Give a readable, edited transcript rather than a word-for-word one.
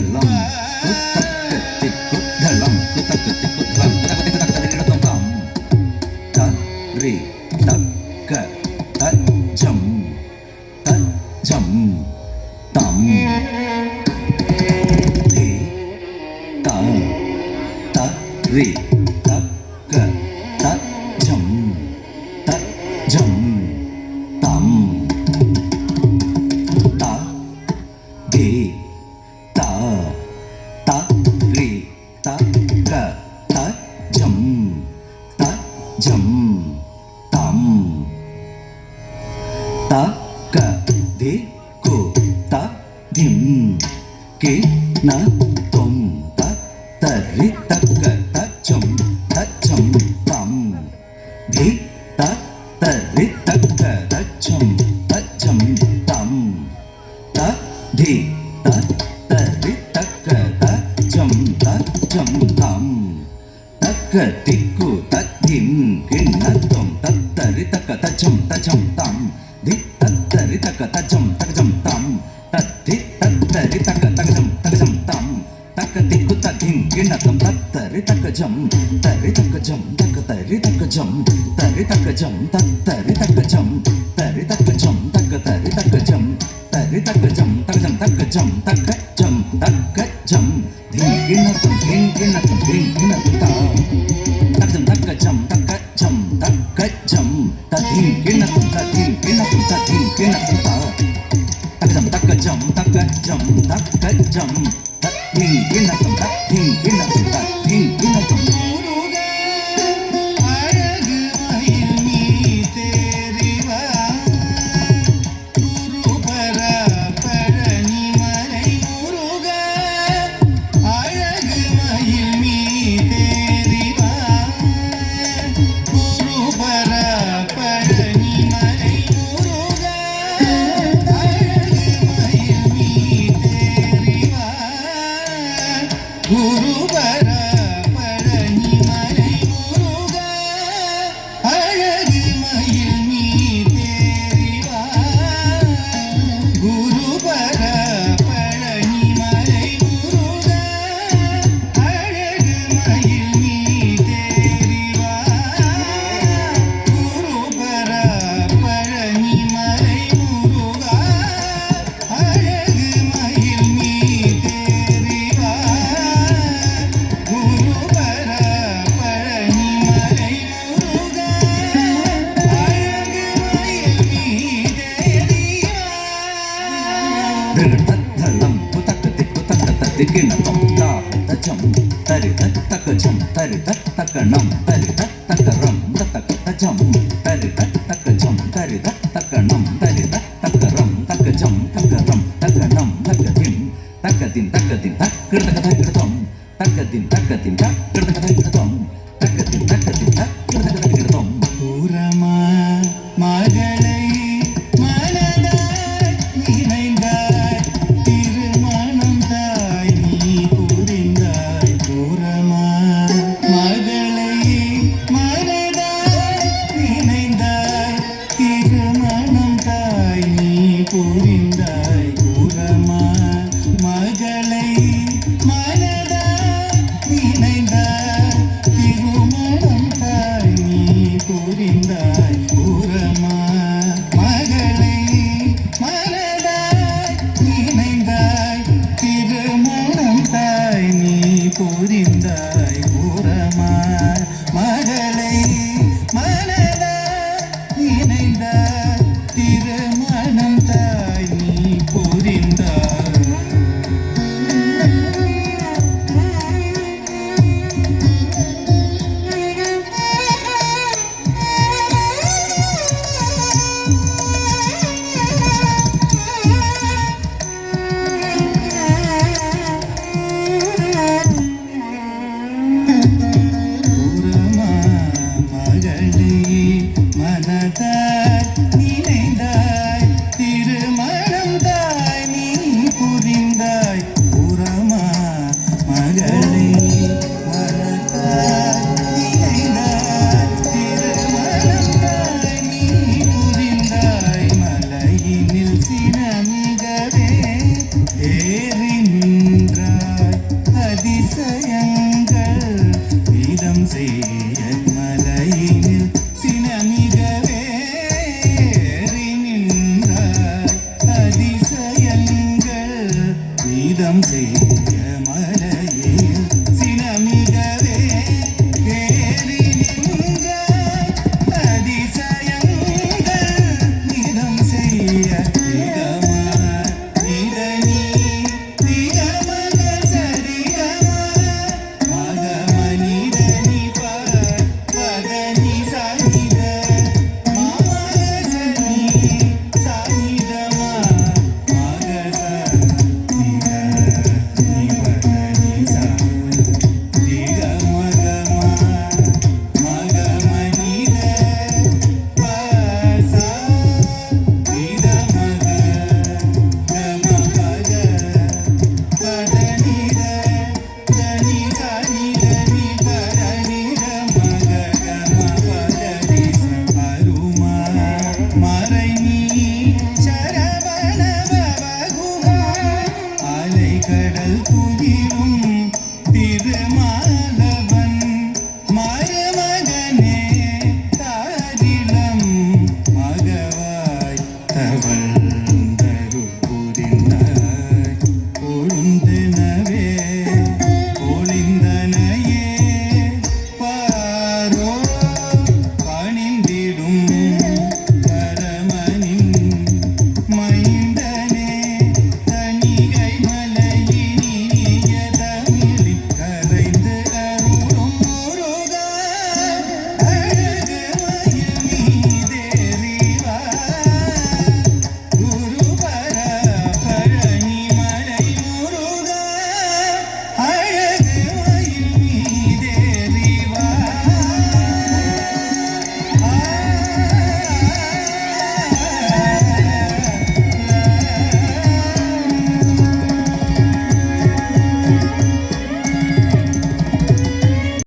தலம் குத்தக்கத்தி குத்தலம் குத்தக்கத்தி குத்தலம் தம் தரி தக்க தஜம் தஜம் தம் தி த தரி தக்க தஜம் தஜம் தம் த தி த தரி தக்க தஜம் தஜம் தம் தக்க தி கு த திம் கி ந தொம் தரி தக்க தஜம் தஜம் தம் தி தரி தக்க தஜம் தஜம் தம் த தி தரி தக்க தஜம் தஜம் தம் தக்க திக்கு தத்திம் கிண்ணத்தம் தத்தரி தக்க தஜம் தஜம் தம் தி தத்தரி தக்க தஜம் தஜம் தம் தத்தி தத்தரி தக்க தஜம் தஜம் தம் தக்க திக்கு தத்திம் கிண்ணத்தம் தத்தரி தக்க ஜம் தரி தக்க ஜம் தக்க தரி தக்க ஜம் தரி தக்க ஜம் தத்தரி தக்க ஜம் தரி தக்க ஜம் தக்க தரி தக்க ஜம் தரி தக்க ஜம் தஜம் தக்க ஜம் தக்க ஜம் தக்க ஜம் தி கிண்ணத்தம் கிண்ணத்தம் கிண்ணத்தம் தஜம் தக்க ஜம் தக்க ஜம் தக்க ஜம் ததி கிண்ணத்தம் ததி கிண்ணத்தம் ததி கிண்ணத்தம் தஜம் தக்க ஜம் தக்க ஜம் தக்க ஜம் ததி கிண்ணத்தம் ததி கிண்ணத்தம் ததி கிண்ணத்தம் தலம் குத்தக்கத்தி குத்தக்கத்தி கிண்ணத்தம் தஜம் தரி தக்க ஜம் தரி தக்க நம் தரி தக்க ரம் தக்க தஜம் தரி தக்க ஜம் தரி தக்க நம் தரி தக்க ரம் தக்க ஜம் தக்க ரம் தக்க நம் தக்க திம் தக்க திம் தக்க திம் தக்க தம் தக்க திம் தக்க திம் தக்க தம் தக்க திம் தக்க திம் தக்க தம் பூரமா மகளை புரிந்தாய் புறமா மகளை மனதா நினைந்தாய் நிதம் செய்ய மலையில் சினமிகவே ஏறி நின்றாய் அதிசயங்கள் நிதம் செய்ய நிகமா நிதனி நிகமக சரிகமா மகம நிதனி பதனி சனித மாமகசனி சனிதமா மகச நித நிவதனி ச நிகமகமா மகம நித பச நிதமக கமபக பதனித தனி சனிதனி பரனித மக கமபதனி ச அருமா மறைநீ சரவண பவகுகா அலை கடல் துயிலும் திருமாலவன் மருமகனே தாரிலம் மகவாய் தவழ்ந்தருள் புரிந்தாய் கொழுந்தனவே